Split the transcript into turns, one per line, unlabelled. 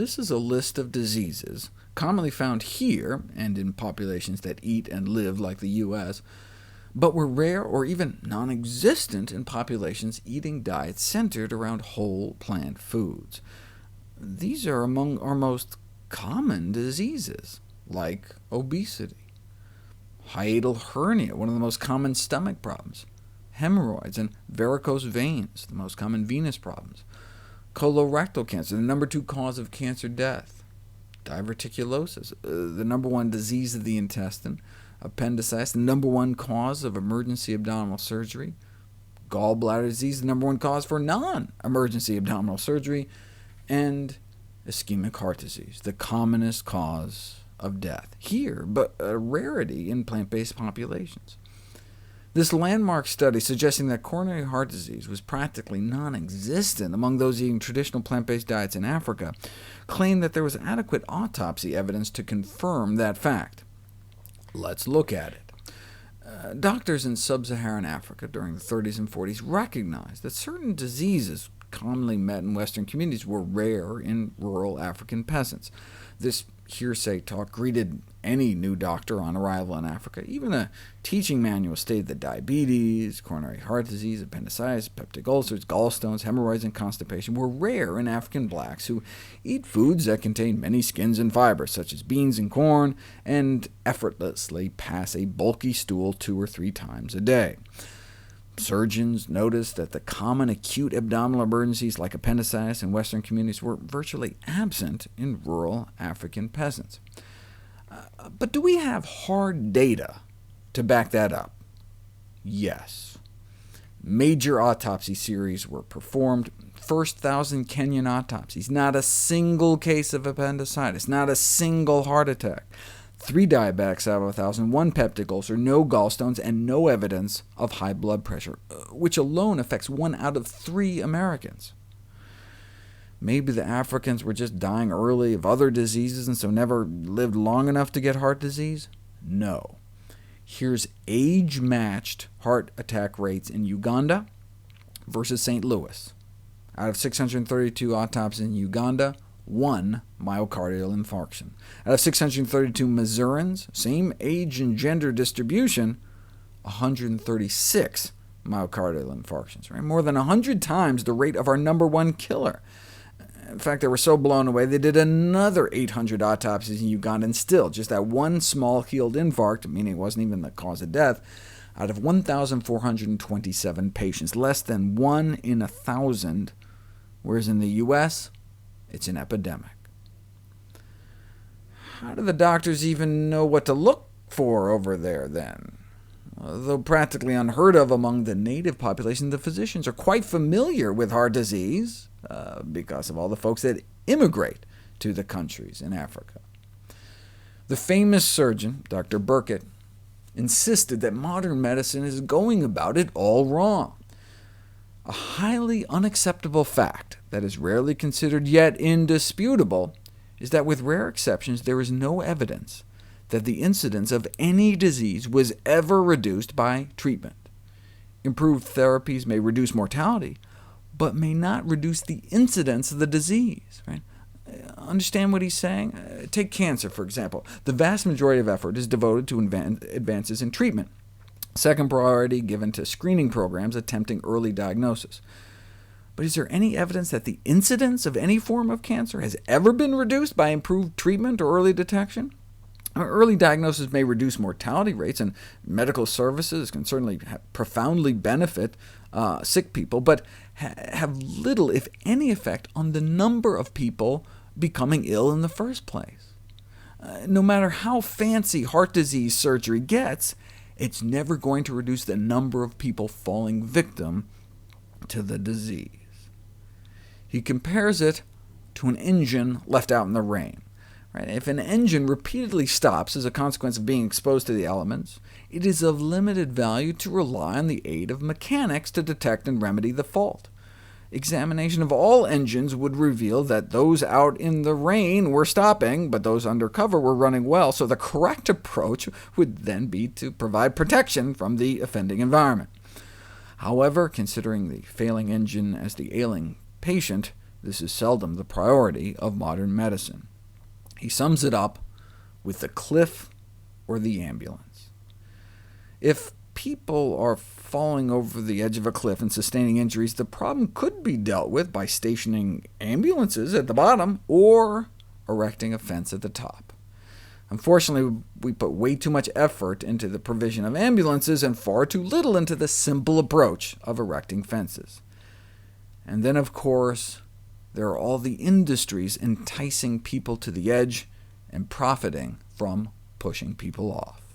this is a list of diseases commonly found here and in populations that eat and live like the U.S., but were rare or even non-existent in populations eating diets centered around whole plant foods. These are among our most common diseases, like obesity, hiatal hernia, one of the most common stomach problems, hemorrhoids, and varicose veins, the most common venous problems, colorectal cancer, the number 2 cause of cancer death, diverticulosis, the number 1 disease of the intestine, appendicitis, the number 1 cause of emergency abdominal surgery, gallbladder disease, the number 1 cause for non-emergency abdominal surgery, and ischemic heart disease, the commonest cause of death here, but a rarity in plant-based populations. This landmark study suggesting that coronary heart disease was practically non-existent among those eating traditional plant-based diets in Africa claimed that there was adequate autopsy evidence to confirm that fact. Let's look at it. Doctors in sub-Saharan Africa during the 30s and 40s recognized that certain diseases commonly met in Western communities were rare in rural African peasants. This hearsay talk greeted any new doctor on arrival in Africa. Even a teaching manual stated that diabetes, coronary heart disease, appendicitis, peptic ulcers, gallstones, hemorrhoids, and constipation were rare in African blacks who eat foods that contain many skins and fibers, such as beans and corn, and effortlessly pass a bulky stool 2 or 3 times a day. Surgeons noticed that the common acute abdominal emergencies like appendicitis in Western communities were virtually absent in rural African peasants. But do we have hard data to back that up? Yes. Major autopsy series were performed, first 1,000 Kenyan autopsies, not a single case of appendicitis, not a single heart attack. 3 diabetics out of 1,000, 1 peptic ulcer, no gallstones, and no evidence of high blood pressure, which alone affects 1 out of 3 Americans. Maybe the Africans were just dying early of other diseases and so never lived long enough to get heart disease? No. Here's age-matched heart attack rates in Uganda versus St. Louis. Out of 632 autopsies in Uganda, 1 myocardial infarction. Out of 632 Missourians, same age and gender distribution, 136 myocardial infarctions, right? More than 100 times the rate of our number 1 killer. In fact, they were so blown away, they did another 800 autopsies in Uganda, and still, just that 1 small-healed infarct, meaning it wasn't even the cause of death, out of 1,427 patients, less than 1 in 1,000, whereas in the U.S., it's an epidemic. How do the doctors even know what to look for over there, then? Though practically unheard of among the native population, the physicians are quite familiar with heart disease, because of all the folks that immigrate to the countries in Africa. The famous surgeon, Dr. Burkitt, insisted that modern medicine is going about it all wrong. A highly unacceptable fact that is rarely considered yet indisputable is that with rare exceptions there is no evidence that the incidence of any disease was ever reduced by treatment. Improved therapies may reduce mortality, but may not reduce the incidence of the disease. Right? Understand what he's saying? Take cancer, for example. The vast majority of effort is devoted to advances in treatment. Second priority given to screening programs attempting early diagnosis. But is there any evidence that the incidence of any form of cancer has ever been reduced by improved treatment or early detection? Early diagnosis may reduce mortality rates, and medical services can certainly profoundly benefit sick people, but have little, if any, effect on the number of people becoming ill in the first place. No matter how fancy heart disease surgery gets, it's never going to reduce the number of people falling victim to the disease. He compares it to an engine left out in the rain. Right? If an engine repeatedly stops as a consequence of being exposed to the elements, it is of limited value to rely on the aid of mechanics to detect and remedy the fault. Examination of all engines would reveal that those out in the rain were stopping, but those under cover were running well, so the correct approach would then be to provide protection from the offending environment. However, considering the failing engine as the ailing patient, this is seldom the priority of modern medicine. He sums it up with the cliff or the ambulance. If people are falling over the edge of a cliff and sustaining injuries, the problem could be dealt with by stationing ambulances at the bottom or erecting a fence at the top. Unfortunately, we put way too much effort into the provision of ambulances and far too little into the simple approach of erecting fences. And then, of course, there are all the industries enticing people to the edge and profiting from pushing people off.